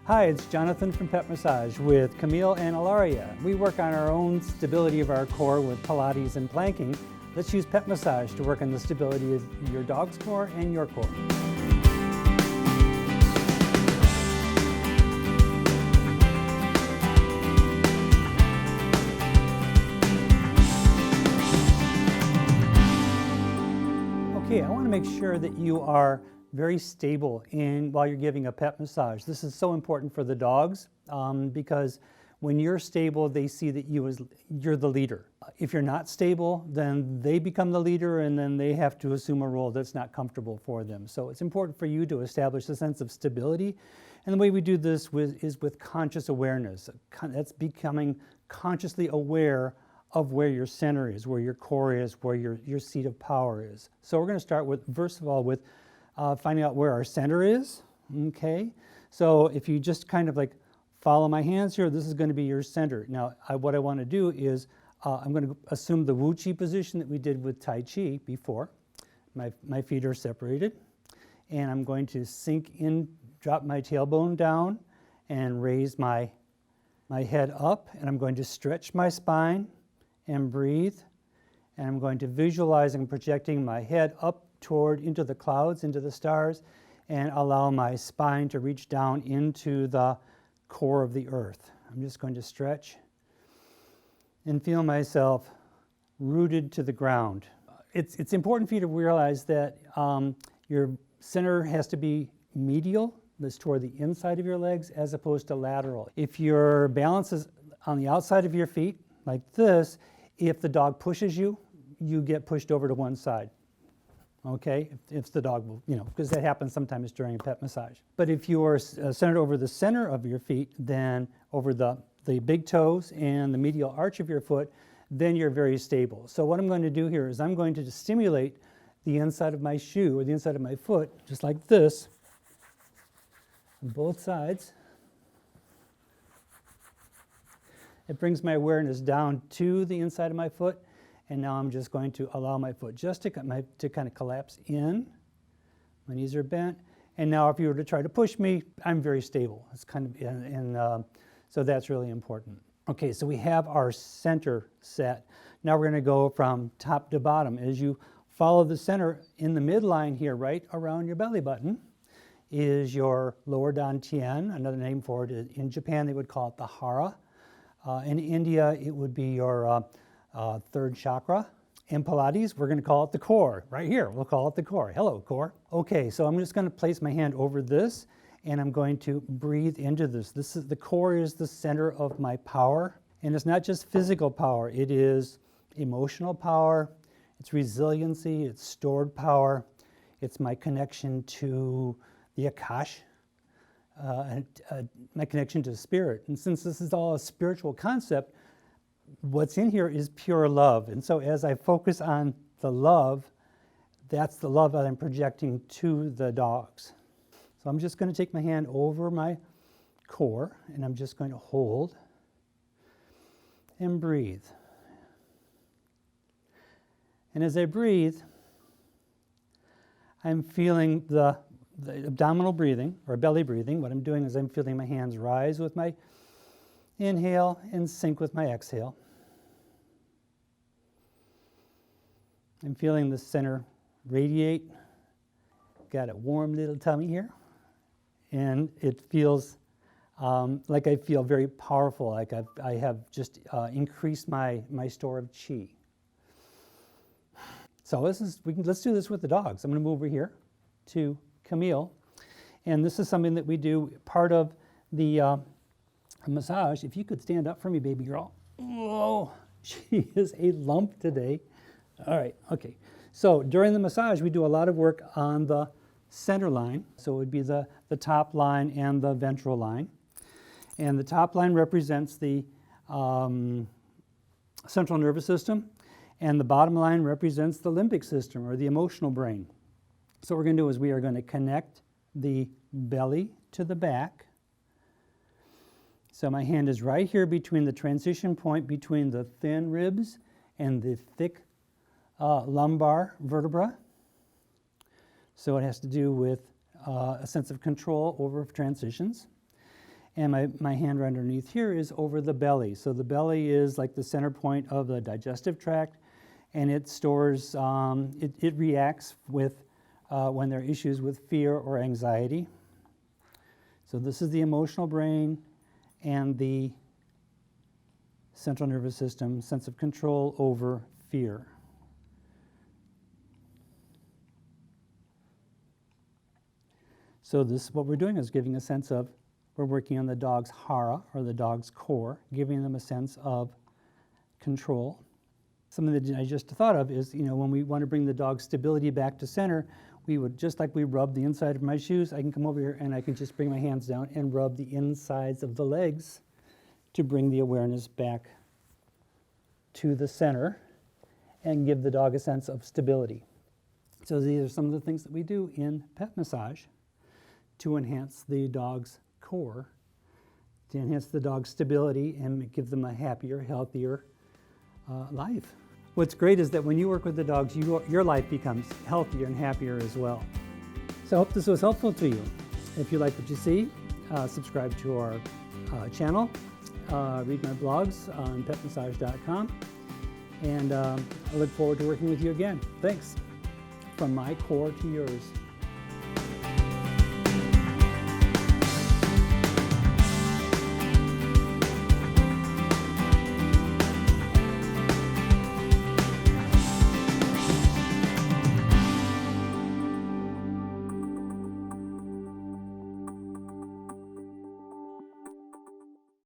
Hi, it's Jonathan from PetMassage with Camille and Ilaria. We work on our own stability of our core with Pilates and planking. Let's use PetMassage to work on the stability of your dog's core and your core. Okay, I want to make sure that you are very stable while you're giving a pet massage. This is so important for the dogs because when you're stable, they see that you're the leader. If you're not stable, then they become the leader and then they have to assume a role that's not comfortable for them. So it's important for you to establish a sense of stability. And the way we do this is with conscious awareness. That's becoming consciously aware of where your center is, where your core is, where your seat of power is. So we're going to start with, first of all, with finding out where our center is, okay? So if you just kind of like follow my hands here, this is going to be your center. Now, what I want to do is I'm going to assume the Wu Chi position that we did with Tai Chi before. My feet are separated, and I'm going to sink in, drop my tailbone down, and raise my head up, and I'm going to stretch my spine and breathe, and I'm going to visualize and projecting my head up into the clouds, into the stars, and allow my spine to reach down into the core of the earth. I'm just going to stretch and feel myself rooted to the ground. It's important for you to realize that your center has to be medial, that's toward the inside of your legs, as opposed to lateral. If your balance is on the outside of your feet, like this, if the dog pushes you, you get pushed over to one side. Okay, if the dog will, because that happens sometimes during a pet massage. But if you are centered over the center of your feet, then over the big toes and the medial arch of your foot, then you're very stable. So what I'm going to do here is I'm going to stimulate the inside of my shoe or the inside of my foot, just like this, on both sides. It brings my awareness down to the inside of my foot. And now I'm just going to allow my foot just to kind of collapse in. My knees are bent. And now if you were to try to push me, I'm very stable. It's kind of, so that's really important. Okay, so we have our center set. Now we're going to go from top to bottom. As you follow the center in the midline here, right around your belly button, is your lower dan tien. Another name for it, in Japan they would call it the hara. In India it would be your third chakra. In Pilates, we're going to call it the core. Right here, we'll call it the core. Hello, core. Okay, so I'm just going to place my hand over this, and I'm going to breathe into this. The core is the center of my power, and it's not just physical power. It is emotional power, it's resiliency, it's stored power, it's my connection to the Akash, my connection to spirit. And since this is all a spiritual concept, what's in here is pure love. And so as I focus on the love, that's the love that I'm projecting to the dogs. So I'm just going to take my hand over my core, and I'm just going to hold and breathe. And as I breathe, I'm feeling the abdominal breathing, or belly breathing. What I'm doing is I'm feeling my hands rise with my inhale and sink with my exhale. I'm feeling the center radiate. Got a warm little tummy here. And it feels like I feel very powerful, like I have just increased my store of chi. So let's do this with the dogs. I'm going to move over here to Camille. And this is something that we do, part of the massage. If you could stand up for me, baby girl. Whoa, she is a lump today. All right, okay. So during the massage, we do a lot of work on the center line. So it would be the top line and the ventral line. And the top line represents the central nervous system, and the bottom line represents the limbic system, or the emotional brain. So what we're going to do is we are going to connect the belly to the back. So my hand is right here between the transition point between the thin ribs and the thick lumbar vertebra. So it has to do with a sense of control over transitions. And my hand right underneath here is over the belly. So the belly is like the center point of the digestive tract, and it stores, it reacts with when there are issues with fear or anxiety. So this is the emotional brain and the central nervous system, sense of control over fear. So this, what we're doing is giving a sense of, we're working on the dog's hara, or the dog's core, giving them a sense of control. Something that I just thought of is, when we want to bring the dog's stability back to center, we would, just like we rub the inside of my shoes, I can come over here and I can just bring my hands down and rub the insides of the legs to bring the awareness back to the center and give the dog a sense of stability. So these are some of the things that we do in pet massage to enhance the dog's core, to enhance the dog's stability and give them a happier, healthier life. What's great is that when you work with the dogs, your life becomes healthier and happier as well. So I hope this was helpful to you. If you like what you see, subscribe to our channel, read my blogs on PetMassage.com, and I look forward to working with you again. Thanks. From my core to yours.